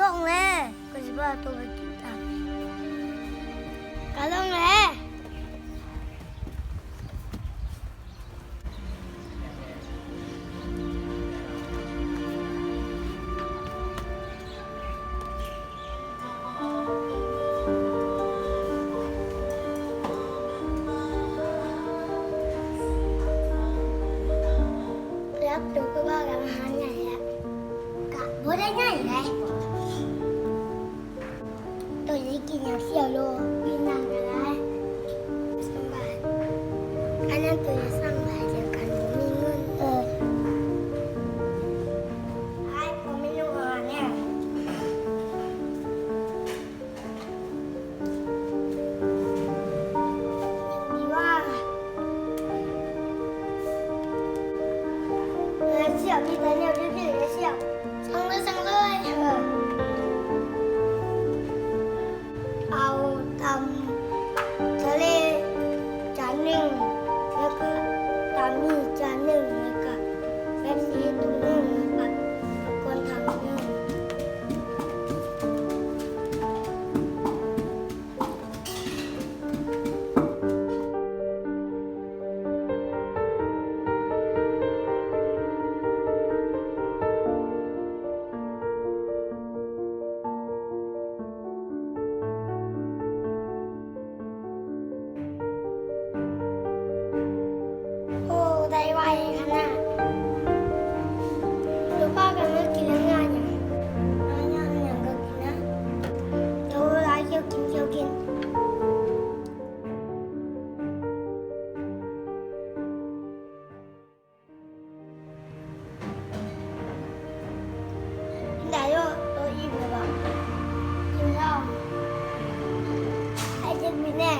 ลงแล้วก็จะว่าตัวไปกินตามก็ลงแล้วแล้วตัวก็ว่ากับอาหารใหญ่แล้วกะบ่ได้ง่ายเลยตัวนี้กินอย่างเสี่ยวโลกินนานอะไรสบายอันนั้นตัวจะสร้างรายเดียวกันบ่มีเงินไอ้ผมไม่รู้ว่าเนี่ยดีว่าเสี่ยวที่ไหนเนี่ยดื้อๆเลยเสี่ยวสั่งเลยเอาตำทะเลจานหนึ่งแล้วก็ตำมี่จานหนึ่งแล้วก็แป๊บซีถุงหนึ่งแล้วก็คนทำหนึ่งโอ้ได้ไวขนาดลูกป้ากันเมื่อกินแล้วงานอย่างก็กินนะเดี๋ยวเวลาเคี้ยวกินได้ด้วยตัวอิ่มเลยป่ะอิ่มแล้วไอ้เจ๊บินแน่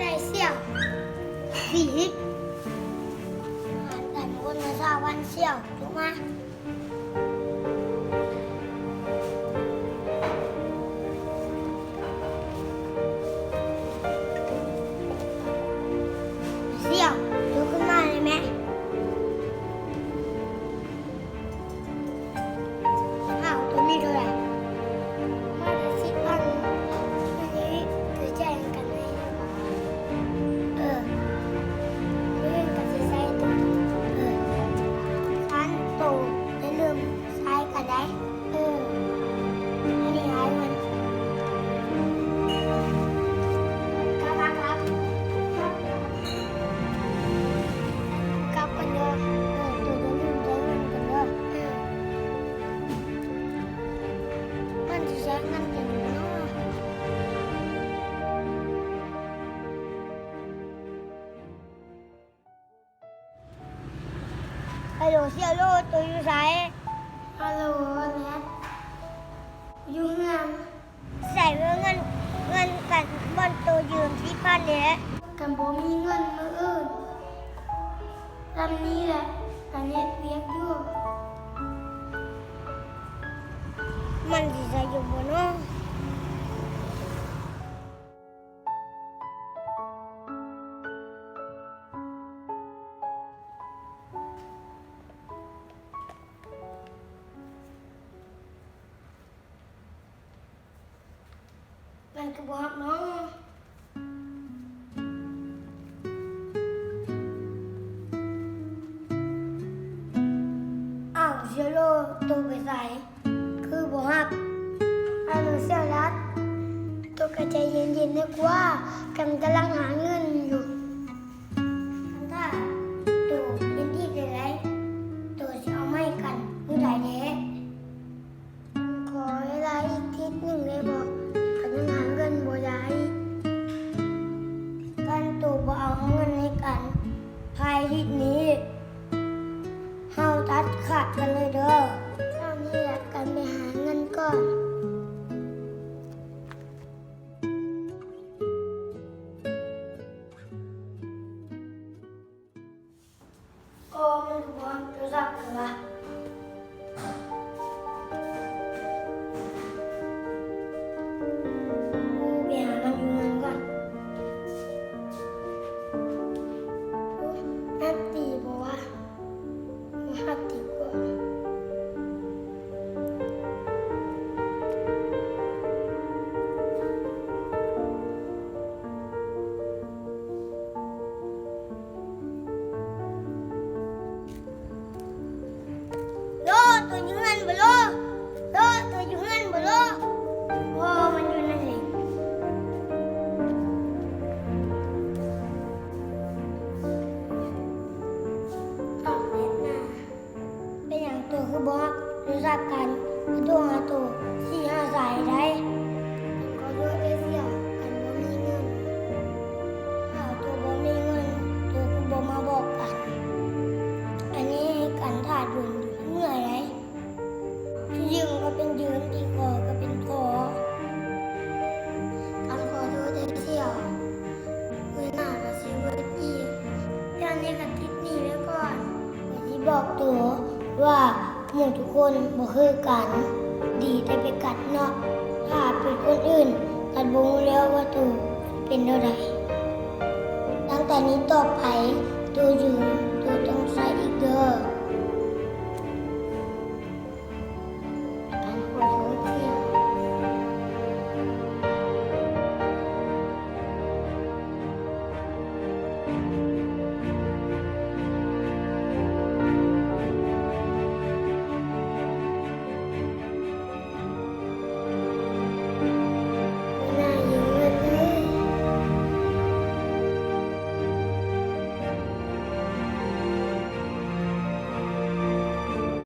ได้เสี่ยว40แต่คนมาทราบวันเสี่ยวถูกไหมเสี่ยวดูขึ้นมาเลยไหมอ้าวตัวนี้เท่าไหร่มาได้10,000อันนี้คือแจ้งกันเลยเรื่องกับใช้ตัวฉันโตได้เริ่มใช้กันได้อันนี้หายมันครับกลับกันเด้อตัวจะลืมใช้เงินกันเด้อมันจะใช้เงินกันเนาะฮัลโหลเสี่ยวโลตัวอยู่ไสฮัลโหลแนทอยู่งานใส่เงินกันบนตัวยืม4,000เนี่ยกันบ่มีเงินมื้ออื่นลำนี้แหละกันเฮ็ดเวียกอยู่มันสิใส่อยู่บ่เนาะมันก็บอกน้องอ้าวเสียโลตัวไปใส่คือบอกฮับอันนี้เสียรัดตัวกระใจเย็นๆนะกว่ากำลังหาเงินอยู่ถ้าตัวเป็นที่เป็นไรตัวจะเอาไม่กันมือไหนเด้ขอเวลาอีกทีหนึ่งเลยบอกกันยังหาเงินบ่ได้กันตัวบ่เอาเงินให้กันภายทิศนี้เฮาตัดขาดกันเลยเด้อตอนนี้แหละกันไปหาเงินก่อนโอ้มันบ่รู้จักกันละกูไปหามันอยู่เงินก่อน คนบ่คือกัน ดีแต่ไปกัดเนาะถ้าเป็นคนอื่นกัดบ่รู้แล้วว่าตูเป็นเท่าใดตั้งแต่นี้ต่อไปตูยืนตูต้องใส่อีกเด้อ